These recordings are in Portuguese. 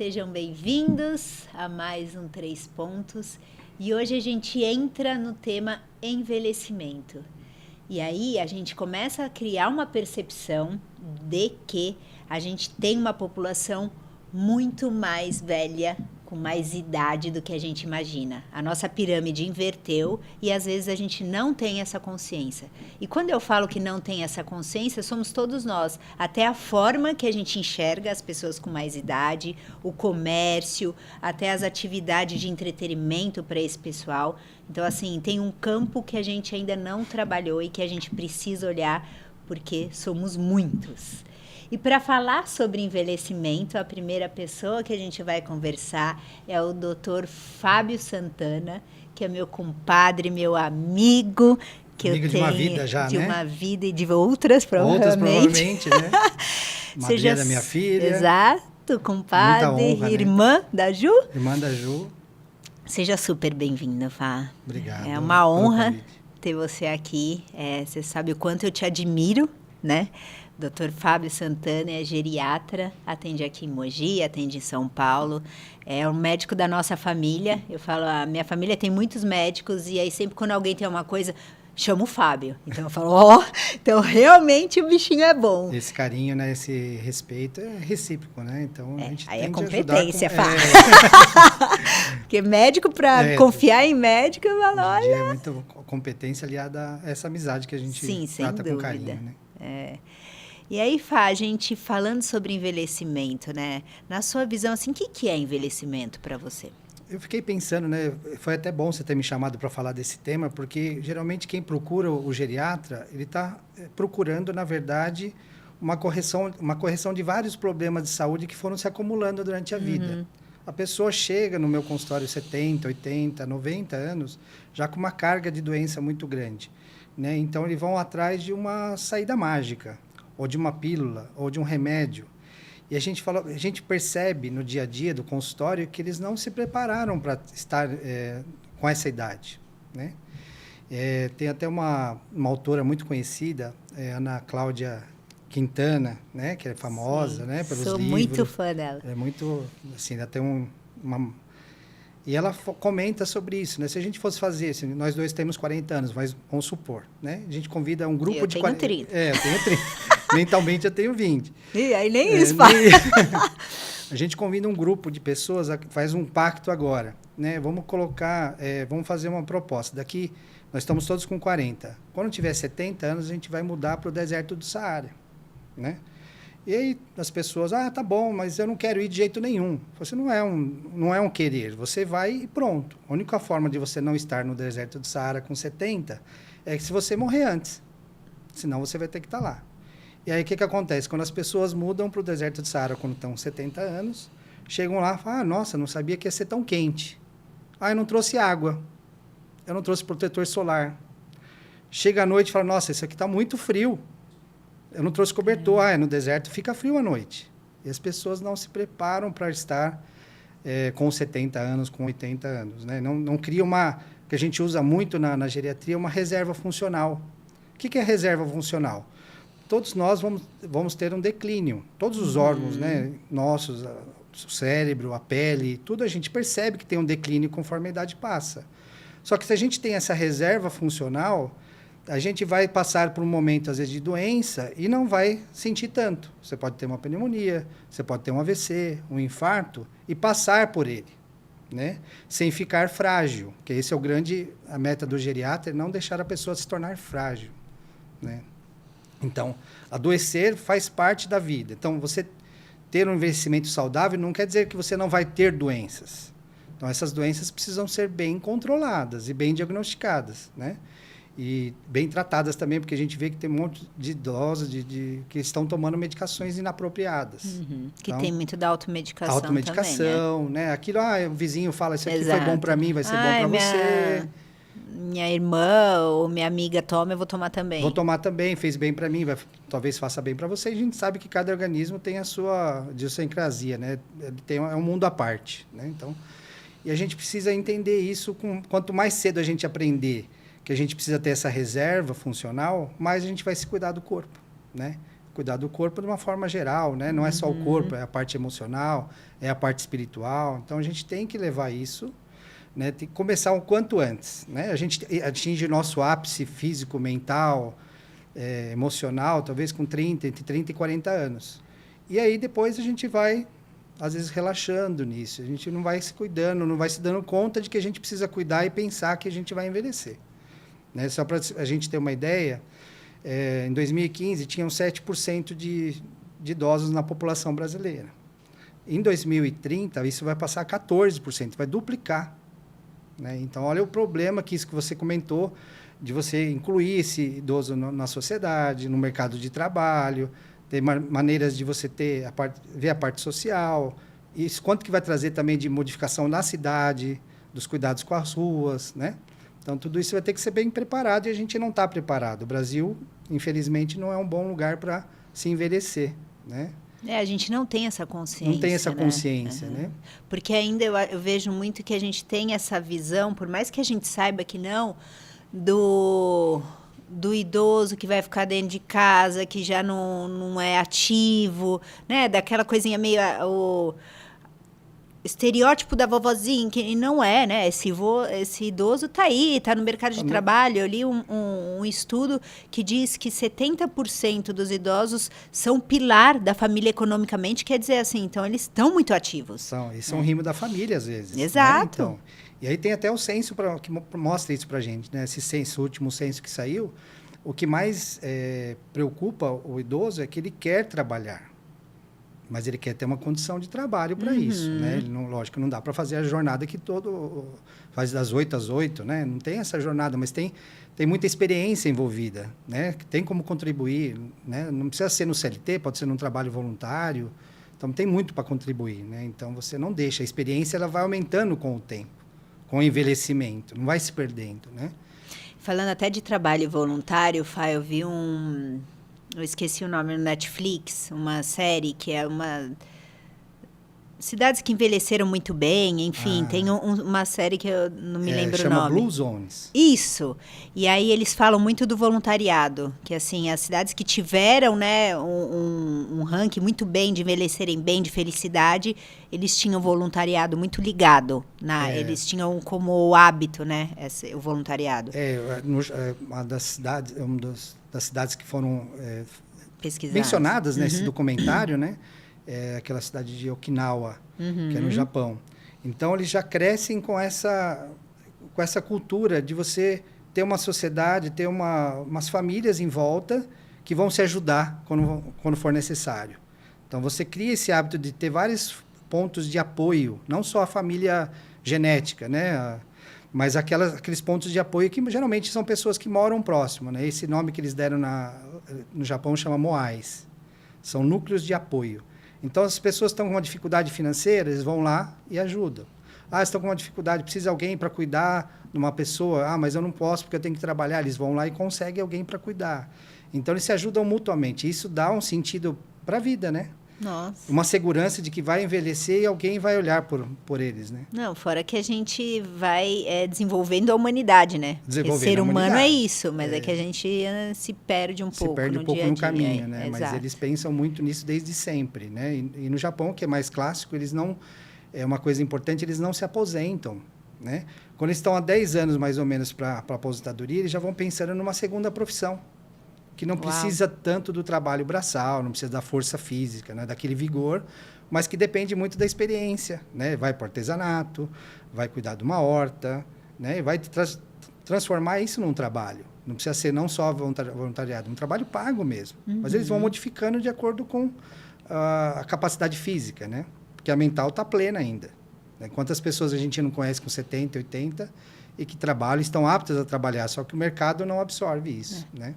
sejam bem-vindos a mais um 3 Pontos. E hoje a gente entra no tema envelhecimento. E aí a gente começa a criar uma percepção de que a gente tem uma população muito mais velha, com mais idade do que a gente imagina. A nossa pirâmide inverteu e às vezes a gente não tem essa consciência. E quando eu falo que não tem essa consciência, somos todos nós. Até a forma que a gente enxerga as pessoas com mais idade, o comércio, até as atividades de entretenimento para esse pessoal. Então, assim, tem um campo que a gente ainda não trabalhou e que a gente precisa olhar porque somos muitos. E para falar sobre envelhecimento, a primeira pessoa que a gente vai conversar é o Dr. Fábio Santana, que é meu compadre, meu amigo, que amigo eu tenho de uma vida já, de né? uma vida e de outras, provavelmente. Outras, provavelmente, né? Madrinha da minha filha. Exato, compadre, Muita honra, irmã, né? da Ju. Irmã da Ju. Seja super bem-vinda, Fá. Obrigado. É uma honra ter você aqui. Você sabe o quanto eu te admiro, né? Dr. Fábio Santana é geriatra, atende aqui em Mogi, atende em São Paulo. É um médico da nossa família. Eu falo, a minha família tem muitos médicos e aí sempre quando alguém tem uma coisa, chama o Fábio. Então eu falo, então realmente o bichinho é bom. Esse carinho, né, esse respeito é recíproco, né? Então a gente aí tem é que competência, ajudar Porque médico, para confiar em médico, eu falo, olha... é muita competência aliada a essa amizade que a gente trata com carinho, né? E aí, Fá, a gente falando sobre envelhecimento, né? Na sua visão, assim, o que é envelhecimento para você? Eu fiquei pensando, né? Foi até bom você ter me chamado para falar desse tema, porque geralmente quem procura o geriatra, ele está procurando, na verdade, uma correção de vários problemas de saúde que foram se acumulando durante a vida. A pessoa chega no meu consultório 70, 80, 90 anos, já com uma carga de doença muito grande, né? Então, eles vão atrás de uma saída mágica, ou de uma pílula, ou de um remédio. E a gente percebe no dia a dia do consultório que eles não se prepararam para estar com essa idade, né? Tem até uma autora muito conhecida, Ana Cláudia Quintana, né? Que é famosa, né? Pelos livros. Sou muito fã dela. É muito, assim, ela tem uma... E ela comenta sobre isso, né? Se a gente fosse fazer, assim, nós dois temos 40 anos, mas vamos supor, né? A gente convida um grupo de... Eu tenho 30. Eu tenho 30. Mentalmente eu tenho 20. E aí nem isso faz. A gente convida um grupo de pessoas, faz um pacto agora, né? Vamos colocar, vamos fazer uma proposta. Daqui, nós estamos todos com 40. Quando tiver 70 anos, a gente vai mudar para o deserto do Saara, né? E aí as pessoas, tá bom, mas eu não quero ir de jeito nenhum. Você não é um querer, você vai e pronto. A única forma de você não estar no deserto do Saara com 70 é que se você morrer antes. Senão você vai ter que estar lá. E aí o que acontece? Quando as pessoas mudam para o deserto do Saara quando estão 70 anos, chegam lá e falam, nossa, não sabia que ia ser tão quente. Eu não trouxe água. Eu não trouxe protetor solar. Chega à noite e fala, nossa, isso aqui está muito frio. Eu não trouxe cobertor. No deserto fica frio à noite. E as pessoas não se preparam para estar com 70 anos, com 80 anos, né? Não cria que a gente usa muito na geriatria, uma reserva funcional. O que é reserva funcional? Todos nós vamos ter um declínio. Todos os órgãos, né, nossos, o cérebro, a pele, tudo a gente percebe que tem um declínio conforme a idade passa. Só que se a gente tem essa reserva funcional, a gente vai passar por um momento, às vezes, de doença e não vai sentir tanto. Você pode ter uma pneumonia, você pode ter um AVC, um infarto e passar por ele, né? Sem ficar frágil, que esse é a meta do geriatra, é não deixar a pessoa se tornar frágil, né? Então, adoecer faz parte da vida. Então, você ter um envelhecimento saudável não quer dizer que você não vai ter doenças. Então, essas doenças precisam ser bem controladas e bem diagnosticadas, né? E bem tratadas também, porque a gente vê que tem um monte de idosos que estão tomando medicações inapropriadas. Que então, tem muito da automedicação também, né? Aquilo, o vizinho fala, isso aqui foi bom para mim, vai ser bom para você. Minha irmã ou minha amiga toma, eu vou tomar também. Vou tomar também, fez bem para mim, talvez faça bem para você. E a gente sabe que cada organismo tem a sua idiosincrasia, né? É um mundo à parte, né? Então, e a gente precisa entender isso, quanto mais cedo a gente aprender que a gente precisa ter essa reserva funcional, mais a gente vai se cuidar do corpo, né? cuidar do corpo de uma forma geral, né? Não é só o corpo, é a parte emocional, é a parte espiritual. Então, a gente tem que levar isso, né? Tem que começar o quanto antes, né? A gente atinge o nosso ápice físico, mental, emocional, talvez com entre 30 e 40 anos. E aí, depois, a gente vai, às vezes, relaxando nisso. A gente não vai se cuidando, não vai se dando conta de que a gente precisa cuidar e pensar que a gente vai envelhecer. Né? Só para a gente ter uma ideia, em 2015, tinham 7% de idosos na população brasileira. Em 2030, isso vai passar a 14%, vai duplicar. Né? Então, olha o problema que isso que você comentou, de você incluir esse idoso na sociedade, no mercado de trabalho, ter maneiras de você ver a parte social, isso quanto que vai trazer também de modificação na cidade, dos cuidados com as ruas, né? Então, tudo isso vai ter que ser bem preparado e a gente não está preparado. O Brasil, infelizmente, não é um bom lugar para se envelhecer, né? A gente não tem essa consciência. Não tem essa consciência, né? Porque ainda eu vejo muito que a gente tem essa visão, por mais que a gente saiba que não, do idoso que vai ficar dentro de casa, que já não é ativo, né? Daquela coisinha meio... o estereótipo da vovozinha, que não é, né? Esse idoso está aí, está no mercado de trabalho. Eu li um estudo que diz que 70% dos idosos são pilar da família economicamente, quer dizer assim, então eles estão muito ativos. Isso é um rimo da família, às vezes. Exato. Né? Então, e aí tem até o censo que mostra isso para a gente, né? Esse último censo que saiu, o que mais preocupa o idoso é que ele quer trabalhar. Mas ele quer ter uma condição de trabalho para isso, né? Ele não, lógico, não dá para fazer a jornada que faz das 8 às 8, né? Não tem essa jornada, mas tem muita experiência envolvida, né? Tem como contribuir, né? Não precisa ser no CLT, pode ser num trabalho voluntário. Então, tem muito para contribuir, né? Então, você não deixa. A experiência ela vai aumentando com o tempo, com o envelhecimento, não vai se perdendo, né? Falando até de trabalho voluntário, Fá, eu vi eu esqueci o nome no Netflix, uma série que é cidades que envelheceram muito bem, enfim, tem uma série que eu não me lembro o nome. Chama Blue Zones. Isso. E aí eles falam muito do voluntariado, que assim, as cidades que tiveram, né, um ranking muito bem de envelhecerem bem, de felicidade, eles tinham voluntariado muito ligado, eles tinham como hábito, né, o voluntariado. Uma das cidades que foram mencionadas nesse documentário, né? É aquela cidade de Okinawa, que é no Japão. Então, eles já crescem com essa cultura de você ter uma sociedade, ter umas famílias em volta que vão se ajudar quando for necessário. Então, você cria esse hábito de ter vários pontos de apoio, não só a família genética, né? Mas aqueles pontos de apoio que geralmente são pessoas que moram próximo, né? Esse nome que eles deram no Japão chama moais. São núcleos de apoio. Então, as pessoas estão com uma dificuldade financeira, eles vão lá e ajudam. Estão com uma dificuldade, precisa de alguém para cuidar de uma pessoa. Mas eu não posso porque eu tenho que trabalhar. Eles vão lá e conseguem alguém para cuidar. Então, eles se ajudam mutuamente. Isso dá um sentido para a vida, né? Nossa. Uma segurança de que vai envelhecer e alguém vai olhar por eles, né? Não, fora que a gente vai desenvolvendo a humanidade, né? Desenvolvendo ser humano é isso, mas é que a gente se perde um pouco no dia a dia. Se perde um pouco no caminho, né? Exato. Mas eles pensam muito nisso desde sempre, né? E no Japão, que é mais clássico, eles não... É uma coisa importante, eles não se aposentam, né? Quando eles estão há 10 anos, mais ou menos, para a aposentadoria, eles já vão pensando numa segunda profissão, que não precisa tanto do trabalho braçal, não precisa da força física, né, daquele vigor, mas que depende muito da experiência, né? Vai para o artesanato, vai cuidar de uma horta, né? E vai transformar isso num trabalho. Não precisa ser não só voluntariado, um trabalho pago mesmo. Mas eles vão modificando de acordo com a capacidade física, né? Porque a mental está plena ainda. Né? Quantas pessoas a gente não conhece com 70, 80 e que trabalham, estão aptas a trabalhar, só que o mercado não absorve isso, né?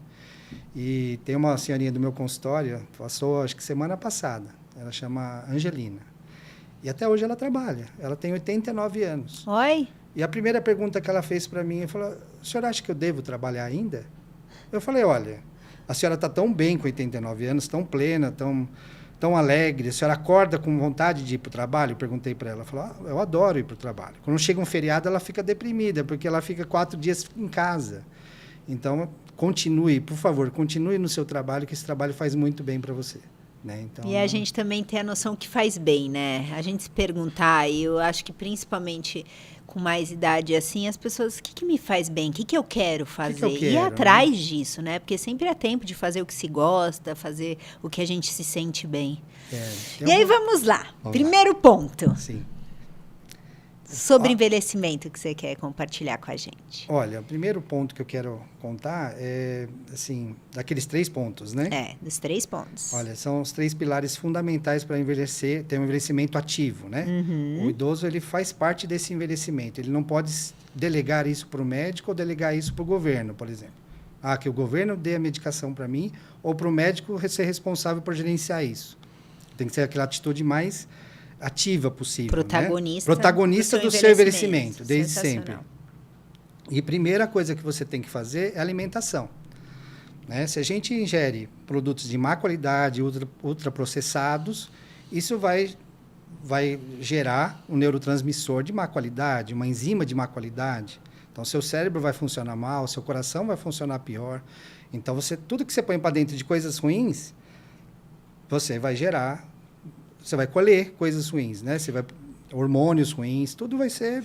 E tem uma senhorinha do meu consultório, passou acho que semana passada, ela chama Angelina. E até hoje ela trabalha, ela tem 89 anos. Oi? E a primeira pergunta que ela fez para mim, ela falou, a senhora acha que eu devo trabalhar ainda? Eu falei, olha, a senhora está tão bem com 89 anos, tão plena, tão alegre, a senhora acorda com vontade de ir para o trabalho? Eu perguntei para ela, ela falou, eu adoro ir para o trabalho. Quando chega um feriado, ela fica deprimida, porque ela fica 4 dias em casa. Então, continue, por favor, continue no seu trabalho, que esse trabalho faz muito bem para você. Né? Então, e a gente também tem a noção que faz bem, né? A gente se perguntar, e eu acho que principalmente com mais idade assim, as pessoas, o que me faz bem? O que eu quero fazer? eu quero, ir atrás disso, né? Porque sempre é tempo de fazer o que se gosta, fazer o que a gente se sente bem. E aí vamos lá. Primeiro ponto. Sim. Sobre envelhecimento que você quer compartilhar com a gente. Olha, o primeiro ponto que eu quero contar é, assim, daqueles 3 pontos, né? Dos 3 pontos. Olha, são os 3 pilares fundamentais para envelhecer, ter um envelhecimento ativo, né? O idoso, ele faz parte desse envelhecimento. Ele não pode delegar isso para o médico ou delegar isso para o governo, por exemplo. Que o governo dê a medicação para mim ou para o médico ser responsável por gerenciar isso. Tem que ser aquela atitude mais ativa possível. Protagonista. Né? Protagonista do seu envelhecimento, desde sempre. E a primeira coisa que você tem que fazer é a alimentação. Né? Se a gente ingere produtos de má qualidade, ultraprocessados, isso vai gerar um neurotransmissor de má qualidade, uma enzima de má qualidade. Então, seu cérebro vai funcionar mal, seu coração vai funcionar pior. Então, tudo que você põe para dentro de coisas ruins, você vai gerar... Você vai colher coisas ruins, né? Hormônios ruins, tudo vai ser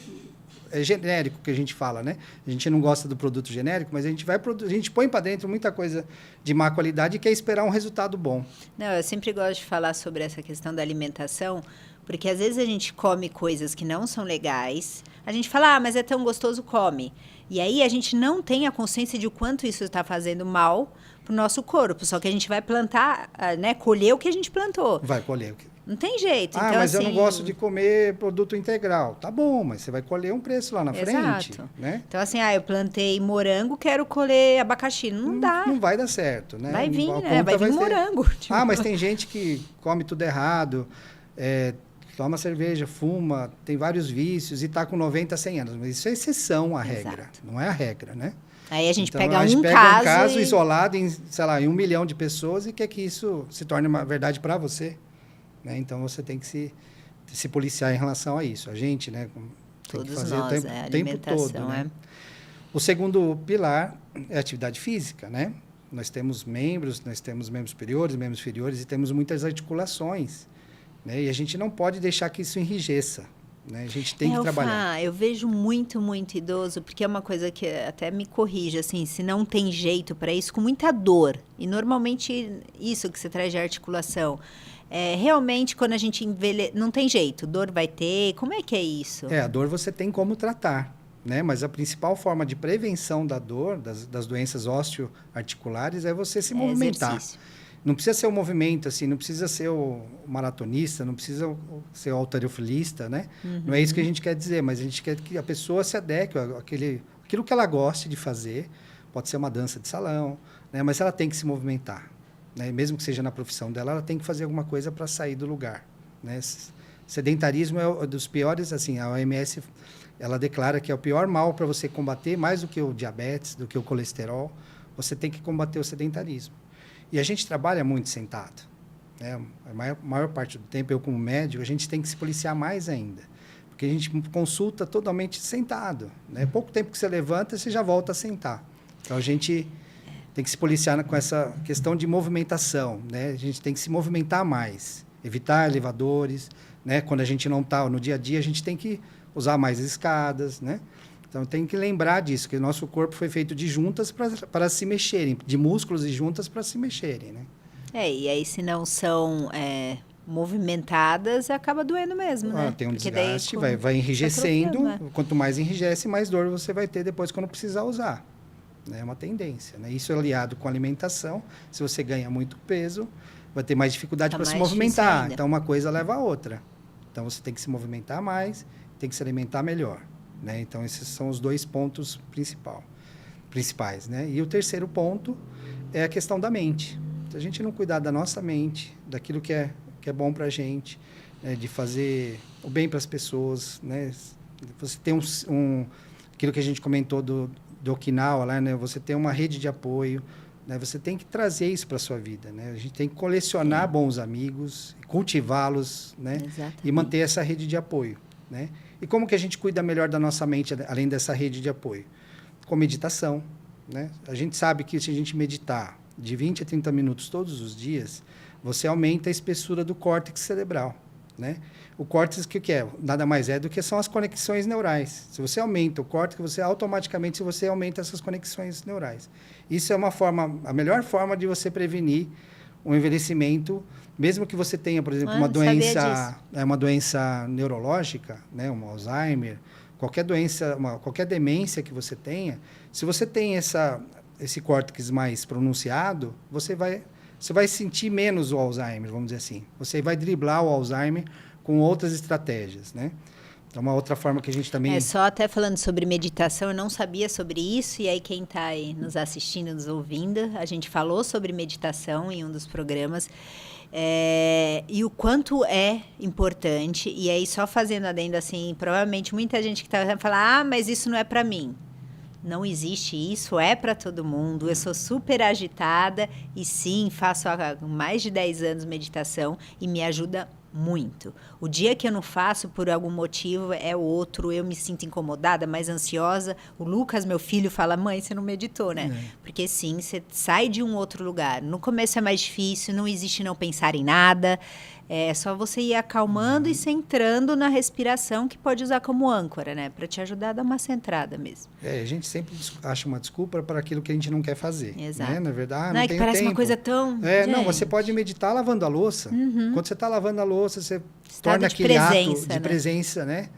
genérico que a gente fala, né? A gente não gosta do produto genérico, mas a gente põe para dentro muita coisa de má qualidade e quer esperar um resultado bom. Não, eu sempre gosto de falar sobre essa questão da alimentação, porque às vezes a gente come coisas que não são legais, a gente fala, mas é tão gostoso, come. E aí a gente não tem a consciência de o quanto isso está fazendo mal para o nosso corpo, só que a gente vai plantar, né, colher o que a gente plantou. Vai colher o que... Não tem jeito. Então, mas assim, eu não gosto de comer produto integral. Tá bom, mas você vai colher um preço lá na frente. Né? Então, assim, eu plantei morango, quero colher abacaxi. Não dá. Não vai dar certo, né? Vai vir, né? Vai vir morango. Tipo... mas tem gente que come tudo errado, toma cerveja, fuma, tem vários vícios e está com 90, 100 anos. Mas isso é exceção à regra, não é a regra, né? Aí a gente então, pega a gente um pega caso, um caso isolado em, sei lá, em 1 milhão de pessoas e quer que isso se torne uma verdade para você. Né? Então, você tem que se policiar em relação a isso. A gente, né, tem que fazer nós, o tempo todo. Né? O segundo pilar é a atividade física. Né? Nós temos membros superiores, membros inferiores e temos muitas articulações. Né? E a gente não pode deixar que isso enrijeça. Né? A gente tem que trabalhar. Eu vejo muito idoso, porque é uma coisa que até me corrige, assim, se não tem jeito para isso, com muita dor. E normalmente isso que você traz de articulação. Realmente, quando a gente envelhece, não tem jeito, dor vai ter. Como é que é isso? A dor você tem como tratar, né? Mas a principal forma de prevenção da dor, das doenças osteoarticulares, é você se movimentar. Exercício. Não precisa ser o movimento, assim, não precisa ser o maratonista, não precisa ser o halterofilista, né? Não é isso que a gente quer dizer, mas a gente quer que a pessoa se adeque àquilo que ela goste de fazer. Pode ser uma dança de salão, né? Mas ela tem que se movimentar. Né? Mesmo que seja na profissão dela, ela tem que fazer alguma coisa para sair do lugar. Né? Sedentarismo é um dos piores, assim, a OMS ela declara que é o pior mal para você combater, mais do que o diabetes, do que o colesterol, você tem que combater o sedentarismo. E a gente trabalha muito sentado. Né? A maior parte do tempo, eu como médico, a gente tem que se policiar mais ainda. Porque a gente consulta totalmente sentado. Né? Pouco tempo que você levanta, você já volta a sentar. Então, a gente tem que se policiar com essa questão de movimentação. Né? A gente tem que se movimentar mais. Evitar elevadores. Né? Quando a gente não está no dia a dia, a gente tem que usar mais escadas. Né? Então, tem que lembrar disso, que o nosso corpo foi feito de juntas para se mexerem, de músculos e juntas para se mexerem, né? E aí, se não são movimentadas, acaba doendo mesmo, né? Tem um desgaste, vai enrijecendo. Quanto mais enrijece, mais dor você vai ter depois quando precisar usar. É uma tendência, né? Isso aliado com a alimentação, se você ganha muito peso, vai ter mais dificuldade para se movimentar. Então, uma coisa leva a outra. Então, você tem que se movimentar mais, tem que se alimentar melhor. Né? Então, esses são os 2 pontos principais. Né? E o terceiro ponto é a questão da mente. Se a gente não cuidar da nossa mente, daquilo que é bom para a gente, né? De fazer o bem para as pessoas, né? Você tem aquilo que a gente comentou do Okinawa, lá, né? Você tem uma rede de apoio, né? Você tem que trazer isso para a sua vida. Né? A gente tem que colecionar bons amigos, cultivá-los, né? E manter essa rede de apoio. Né? E como que a gente cuida melhor da nossa mente, além dessa rede de apoio? Com meditação. né? A gente sabe que se a gente meditar de 20 a 30 minutos todos os dias, você aumenta a espessura do córtex cerebral, né? O córtex, o que é? Nada mais é do que são as conexões neurais. Se você aumenta o córtex, você automaticamente você aumenta essas conexões neurais. Isso é a melhor forma de você prevenir o envelhecimento, mesmo que você tenha, por exemplo, uma doença neurológica, né, um Alzheimer, qualquer doença, qualquer demência que você tenha, se você tem esse córtex mais pronunciado, você vai sentir menos o Alzheimer, vamos dizer assim. Você vai driblar o Alzheimer com outras estratégias, né? É uma outra forma que a gente também... Só até falando sobre meditação, eu não sabia sobre isso, e aí quem está aí nos assistindo, nos ouvindo, a gente falou sobre meditação em um dos programas, e o quanto é importante, e aí só fazendo adendo assim, provavelmente muita gente que está falando, mas isso não é para mim. Não existe isso, é para todo mundo. Eu sou super agitada e sim, faço há mais de 10 anos meditação e me ajuda muito. O dia que eu não faço, por algum motivo, é outro, eu me sinto incomodada, mais ansiosa. O Lucas, meu filho, fala, mãe, você não meditou, né? Porque sim, você sai de um outro lugar. No começo é mais difícil, não existe não pensar em nada. É só você ir acalmando e centrando na respiração, que pode usar como âncora, né? Para te ajudar a dar uma centrada mesmo. A gente sempre acha uma desculpa para aquilo que a gente não quer fazer. Exato. Né? Na verdade, não é que parece tempo. Uma coisa tão... Não, você pode meditar lavando a louça. Quando você está lavando a louça, você torna aquele ato de presença, né?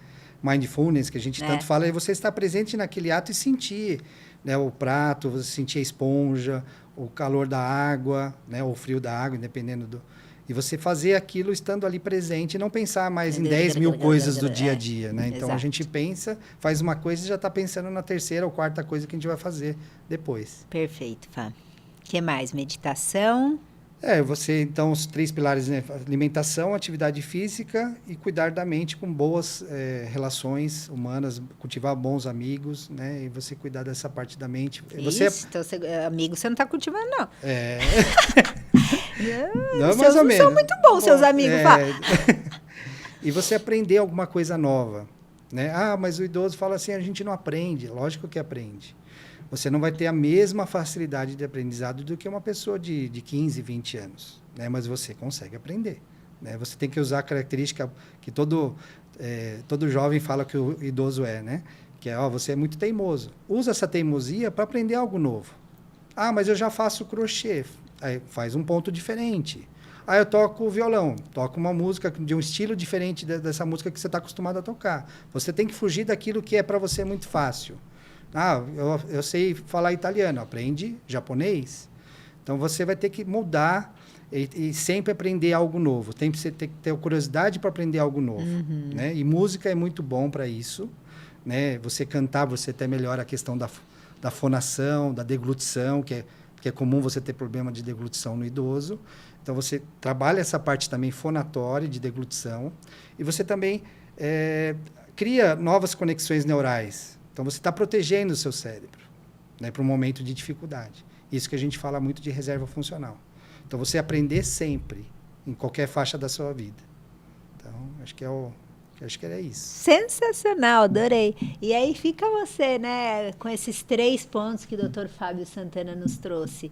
Mindfulness, que a gente tanto fala, e você está presente naquele ato e sentir, né, o prato, você sentir a esponja, o calor da água, né, o frio da água, dependendo do... E você fazer aquilo estando ali presente e não pensar mais em 10 mil coisas do dia a dia, né? Então, a gente pensa, faz uma coisa e já está pensando na terceira ou quarta coisa que a gente vai fazer depois. Perfeito, Fá. O que mais? Meditação... Então, os 3 pilares, né? Alimentação, atividade física e cuidar da mente com boas relações humanas, cultivar bons amigos, né? E você cuidar dessa parte da mente. Então, amigo, você não está cultivando, não. Não, mais ou menos. São muito bons, seus amigos. E você aprender alguma coisa nova, né? Mas o idoso fala assim, a gente não aprende. Lógico que aprende. Você não vai ter a mesma facilidade de aprendizado do que uma pessoa de 15, 20 anos, né? Mas você consegue aprender, né? Você tem que usar a característica que todo jovem fala que o idoso né? Que você é muito teimoso. Usa essa teimosia para aprender algo novo. Mas eu já faço crochê. Aí faz um ponto diferente. Eu toco violão, toco uma música de um estilo diferente dessa música que você está acostumado a tocar. Você tem que fugir daquilo que é para você muito fácil. Eu sei falar italiano, aprende japonês. Então, você vai ter que mudar e sempre aprender algo novo. Você tem que ter curiosidade para aprender algo novo. Né? E música é muito bom para isso. Né? Você cantar, você até melhora a questão da fonação, da deglutição, que é comum você ter problema de deglutição no idoso. Então, você trabalha essa parte também fonatória, de deglutição. E você também cria novas conexões neurais. Então, você está protegendo o seu cérebro, né, para um momento de dificuldade. Isso que a gente fala muito de reserva funcional. Então, você aprender sempre, em qualquer faixa da sua vida. Então, acho que era isso. Sensacional, adorei. E aí fica você, né, com esses 3 pontos que o Dr. Fábio Santana nos trouxe.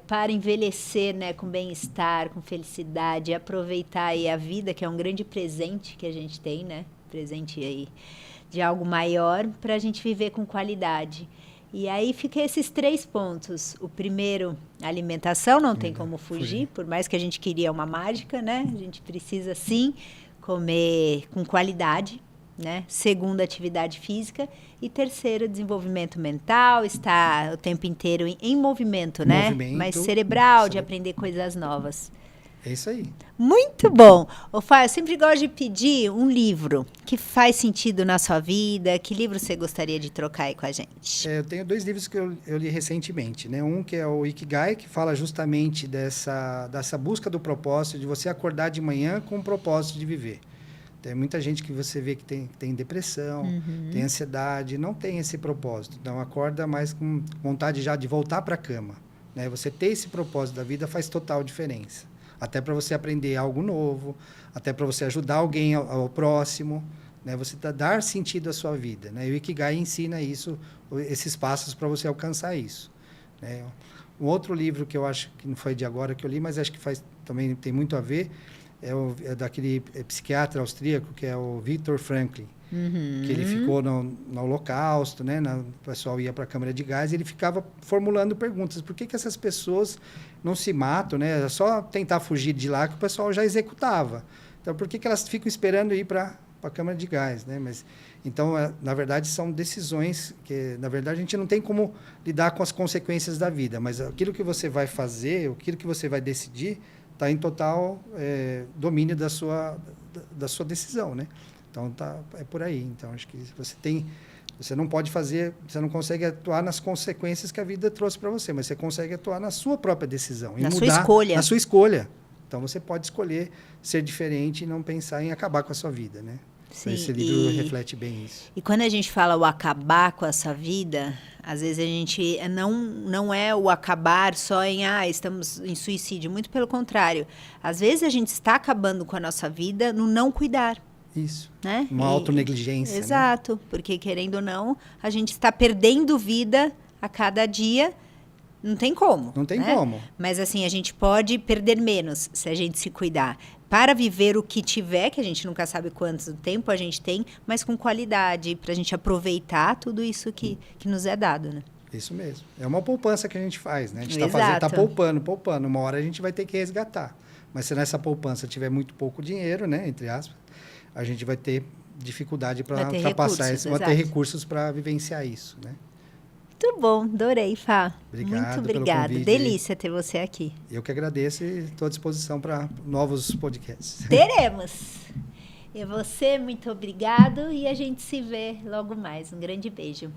Para envelhecer, né, com bem-estar, com felicidade, aproveitar aí a vida, que é um grande presente que a gente tem, né? Presente aí de algo maior, para a gente viver com qualidade. E aí fica esses 3 pontos. O primeiro, alimentação, não tem como fugir, por mais que a gente queria uma mágica, né? A gente precisa, sim, comer com qualidade, né? Segundo, atividade física. E terceiro, desenvolvimento mental, estar o tempo inteiro em movimento, né? Mais cerebral, de aprender coisas novas. É isso aí. Muito bom. Fá, eu sempre gosto de pedir um livro que faz sentido na sua vida. Que livro você gostaria de trocar aí com a gente? Eu tenho 2 livros que eu li recentemente, né? Um que é o Ikigai, que fala justamente dessa busca do propósito, de você acordar de manhã com o propósito de viver. Tem muita gente que você vê que tem depressão, tem ansiedade, não tem esse propósito. Então, acorda mais com vontade já de voltar para a cama, né? Você ter esse propósito da vida faz total diferença. Até para você aprender algo novo, até para você ajudar alguém ao próximo, né? Você dar sentido à sua vida, né? E o Ikigai ensina isso, esses passos para você alcançar isso, né? Um outro livro que eu acho que não foi de agora que eu li, mas acho que também tem muito a ver, é daquele psiquiatra austríaco, que é o Viktor Frankl, que ele ficou no Holocausto, né? O pessoal ia para a câmara de gás e ele ficava formulando perguntas. Por que essas pessoas não se matam, né? Era só tentar fugir de lá que o pessoal já executava. Então, por que elas ficam esperando ir para a câmara de gás, né? Então, na verdade, são decisões que, na verdade, a gente não tem como lidar com as consequências da vida, mas aquilo que você vai fazer, aquilo que você vai decidir, está em total domínio da sua decisão, né? Então, é por aí. Então, acho que você não pode fazer, você não consegue atuar nas consequências que a vida trouxe para você, mas você consegue atuar na sua própria decisão. Na sua escolha. Na sua escolha. Então, você pode escolher ser diferente e não pensar em acabar com a sua vida, né? Sim, esse livro reflete bem isso. E quando a gente fala o acabar com essa vida, às vezes a gente não é o acabar só em estamos em suicídio, muito pelo contrário. Às vezes a gente está acabando com a nossa vida no não cuidar. Isso, né? Uma autonegligência. Exato, né? Porque querendo ou não, a gente está perdendo vida a cada dia. Não tem como. Não tem como. Mas assim, a gente pode perder menos se a gente se cuidar. Para viver o que tiver, que a gente nunca sabe quanto tempo a gente tem, mas com qualidade, para a gente aproveitar tudo isso que nos é dado, né? Isso mesmo. É uma poupança que a gente faz, né? A gente está poupando. Uma hora a gente vai ter que resgatar. Mas se nessa poupança tiver muito pouco dinheiro, né? Entre aspas, a gente vai ter dificuldade para ultrapassar isso, vai ter recursos para vivenciar isso, né? Muito bom, adorei, Fá. Obrigado. Muito obrigada. Delícia ter você aqui. Eu que agradeço e estou à disposição para novos podcasts. Teremos. E você, muito obrigado. E a gente se vê logo mais. Um grande beijo.